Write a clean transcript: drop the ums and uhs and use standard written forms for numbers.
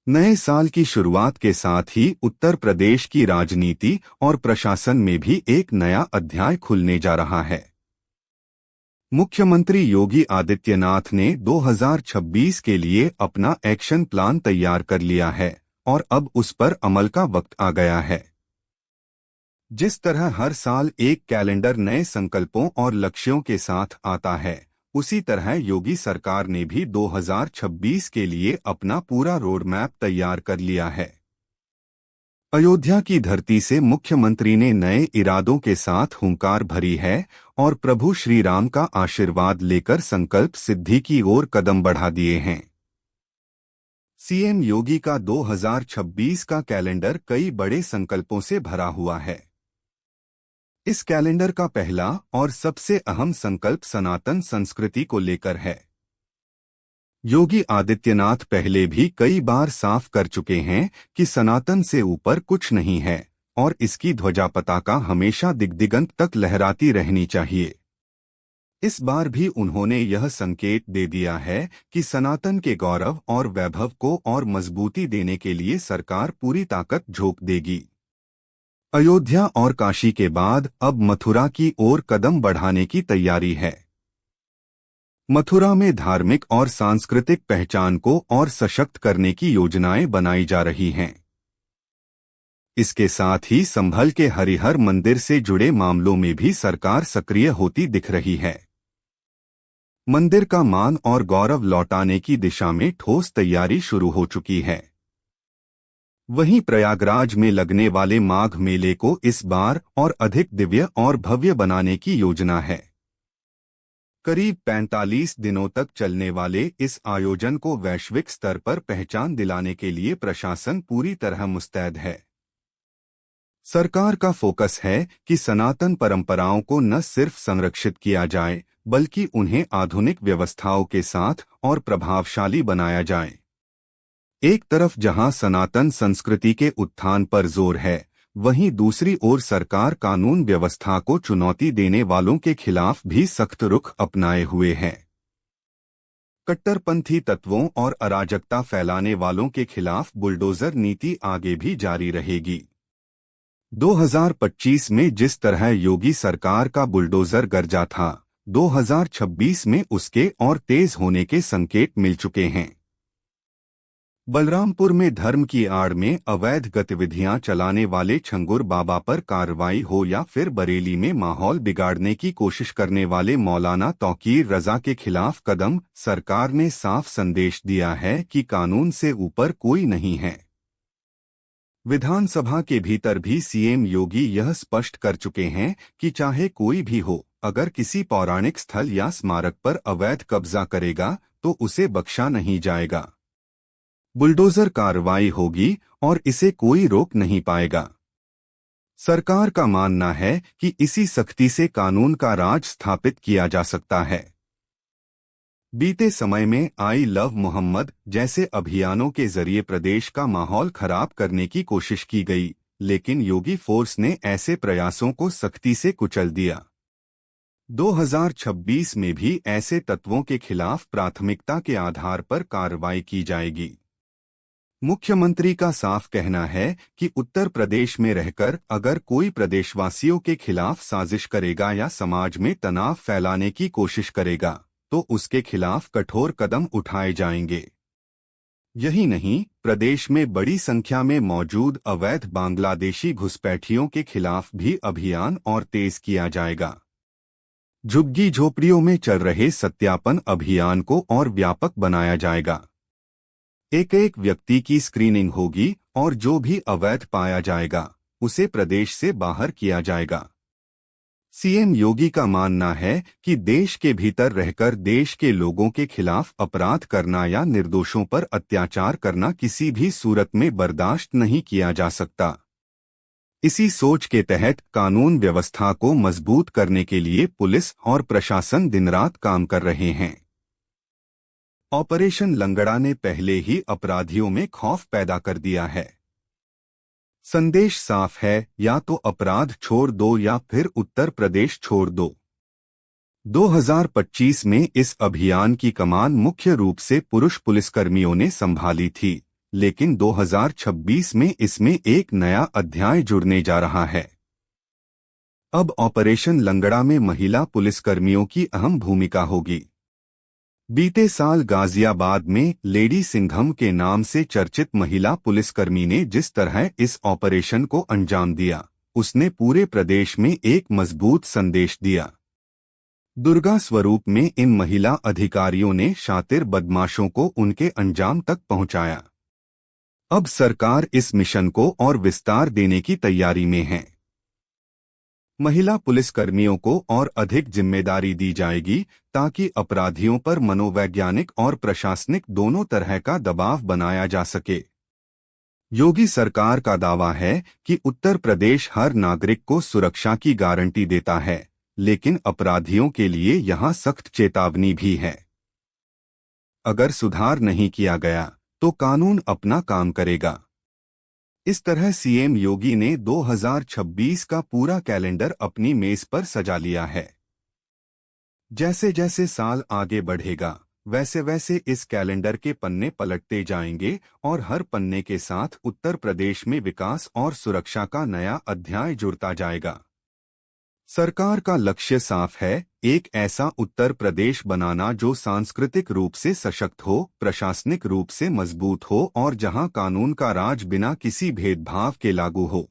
नए साल की शुरुआत के साथ ही उत्तर प्रदेश की राजनीति और प्रशासन में भी एक नया अध्याय खुलने जा रहा है। मुख्यमंत्री योगी आदित्यनाथ ने 2026 के लिए अपना एक्शन प्लान तैयार कर लिया है और अब उस पर अमल का वक्त आ गया है। जिस तरह हर साल एक कैलेंडर नए संकल्पों और लक्ष्यों के साथ आता है, उसी तरह योगी सरकार ने भी 2026 के लिए अपना पूरा रोड मैप तैयार कर लिया है। अयोध्या की धरती से मुख्यमंत्री ने नए इरादों के साथ हुंकार भरी है और प्रभु श्री राम का आशीर्वाद लेकर संकल्प सिद्धि की ओर कदम बढ़ा दिए हैं। सीएम योगी का 2026 का कैलेंडर कई बड़े संकल्पों से भरा हुआ है। इस कैलेंडर का पहला और सबसे अहम संकल्प सनातन संस्कृति को लेकर है। योगी आदित्यनाथ पहले भी कई बार साफ कर चुके हैं कि सनातन से ऊपर कुछ नहीं है और इसकी ध्वजा पताका हमेशा दिग्दिगंत तक लहराती रहनी चाहिए। इस बार भी उन्होंने यह संकेत दे दिया है कि सनातन के गौरव और वैभव को और मजबूती देने के लिए सरकार पूरी ताकत झोंक देगी। अयोध्या और काशी के बाद अब मथुरा की ओर कदम बढ़ाने की तैयारी है। मथुरा में धार्मिक और सांस्कृतिक पहचान को और सशक्त करने की योजनाएं बनाई जा रही हैं। इसके साथ ही संभल के हरिहर मंदिर से जुड़े मामलों में भी सरकार सक्रिय होती दिख रही है। मंदिर का मान और गौरव लौटाने की दिशा में ठोस तैयारी शुरू हो चुकी है। वहीं प्रयागराज में लगने वाले माघ मेले को इस बार और अधिक दिव्य और भव्य बनाने की योजना है। करीब 45 दिनों तक चलने वाले इस आयोजन को वैश्विक स्तर पर पहचान दिलाने के लिए प्रशासन पूरी तरह मुस्तैद है। सरकार का फोकस है कि सनातन परंपराओं को न सिर्फ संरक्षित किया जाए, बल्कि उन्हें आधुनिक व्यवस्थाओं के साथ और प्रभावशाली बनाया जाए। एक तरफ जहां सनातन संस्कृति के उत्थान पर जोर है, वहीं दूसरी ओर सरकार कानून व्यवस्था को चुनौती देने वालों के खिलाफ भी सख्त रुख अपनाए हुए है। कट्टरपंथी तत्वों और अराजकता फैलाने वालों के खिलाफ बुलडोजर नीति आगे भी जारी रहेगी। 2025 में जिस तरह योगी सरकार का बुलडोजर गरजा था, 2026 में उसके और तेज होने के संकेत मिल चुके हैं। बलरामपुर में धर्म की आड़ में अवैध गतिविधियां चलाने वाले छंगुर बाबा पर कार्रवाई हो या फिर बरेली में माहौल बिगाड़ने की कोशिश करने वाले मौलाना तौकीर रजा के खिलाफ कदम, सरकार ने साफ संदेश दिया है कि कानून से ऊपर कोई नहीं है। विधानसभा के भीतर भी सीएम योगी यह स्पष्ट कर चुके हैं कि चाहे कोई भी हो, अगर किसी पौराणिक स्थल या स्मारक पर अवैध कब्जा करेगा तो उसे बख्शा नहीं जाएगा। बुलडोजर कार्रवाई होगी और इसे कोई रोक नहीं पाएगा। सरकार का मानना है कि इसी सख्ती से कानून का राज स्थापित किया जा सकता है। बीते समय में आई लव मोहम्मद जैसे अभियानों के जरिए प्रदेश का माहौल खराब करने की कोशिश की गई, लेकिन योगी फोर्स ने ऐसे प्रयासों को सख्ती से कुचल दिया। 2026 में भी ऐसे तत्वों के खिलाफ प्राथमिकता के आधार पर कार्रवाई की जाएगी। मुख्यमंत्री का साफ कहना है कि उत्तर प्रदेश में रहकर अगर कोई प्रदेशवासियों के खिलाफ साजिश करेगा या समाज में तनाव फैलाने की कोशिश करेगा, तो उसके खिलाफ कठोर कदम उठाए जाएंगे। यही नहीं, प्रदेश में बड़ी संख्या में मौजूद अवैध बांग्लादेशी घुसपैठियों के खिलाफ भी अभियान और तेज किया जाएगा। झुग्गी झोपड़ियों में चल रहे सत्यापन अभियान को और व्यापक बनाया जाएगा। एक एक व्यक्ति की स्क्रीनिंग होगी और जो भी अवैध पाया जाएगा, उसे प्रदेश से बाहर किया जाएगा। सीएम योगी का मानना है कि देश के भीतर रहकर देश के लोगों के खिलाफ अपराध करना या निर्दोषों पर अत्याचार करना किसी भी सूरत में बर्दाश्त नहीं किया जा सकता। इसी सोच के तहत कानून व्यवस्था को मजबूत करने के लिए पुलिस और प्रशासन दिन-रात काम कर रहे हैं। ऑपरेशन लंगड़ा ने पहले ही अपराधियों में खौफ पैदा कर दिया है। संदेश साफ है, या तो अपराध छोड़ दो या फिर उत्तर प्रदेश छोड़ दो। 2025 में इस अभियान की कमान मुख्य रूप से पुरुष पुलिसकर्मियों ने संभाली थी, लेकिन 2026 में इसमें एक नया अध्याय जुड़ने जा रहा है। अब ऑपरेशन लंगड़ा में महिला पुलिसकर्मियों की अहम भूमिका होगी। बीते साल गाजियाबाद में लेडी सिंघम के नाम से चर्चित महिला पुलिसकर्मी ने जिस तरह इस ऑपरेशन को अंजाम दिया, उसने पूरे प्रदेश में एक मजबूत संदेश दिया। दुर्गा स्वरूप में इन महिला अधिकारियों ने शातिर बदमाशों को उनके अंजाम तक पहुंचाया। अब सरकार इस मिशन को और विस्तार देने की तैयारी में है। महिला पुलिसकर्मियों को और अधिक जिम्मेदारी दी जाएगी ताकि अपराधियों पर मनोवैज्ञानिक और प्रशासनिक दोनों तरह का दबाव बनाया जा सके। योगी सरकार का दावा है कि उत्तर प्रदेश हर नागरिक को सुरक्षा की गारंटी देता है, लेकिन अपराधियों के लिए यहां सख्त चेतावनी भी है। अगर सुधार नहीं किया गया तो कानून अपना काम करेगा। इस तरह सीएम योगी ने 2026 का पूरा कैलेंडर अपनी मेज पर सजा लिया है। जैसे जैसे साल आगे बढ़ेगा, वैसे वैसे इस कैलेंडर के पन्ने पलटते जाएंगे और हर पन्ने के साथ उत्तर प्रदेश में विकास और सुरक्षा का नया अध्याय जुड़ता जाएगा। सरकार का लक्ष्य साफ है, एक ऐसा उत्तर प्रदेश बनाना जो सांस्कृतिक रूप से सशक्त हो, प्रशासनिक रूप से मजबूत हो और जहां कानून का राज बिना किसी भेदभाव के लागू हो।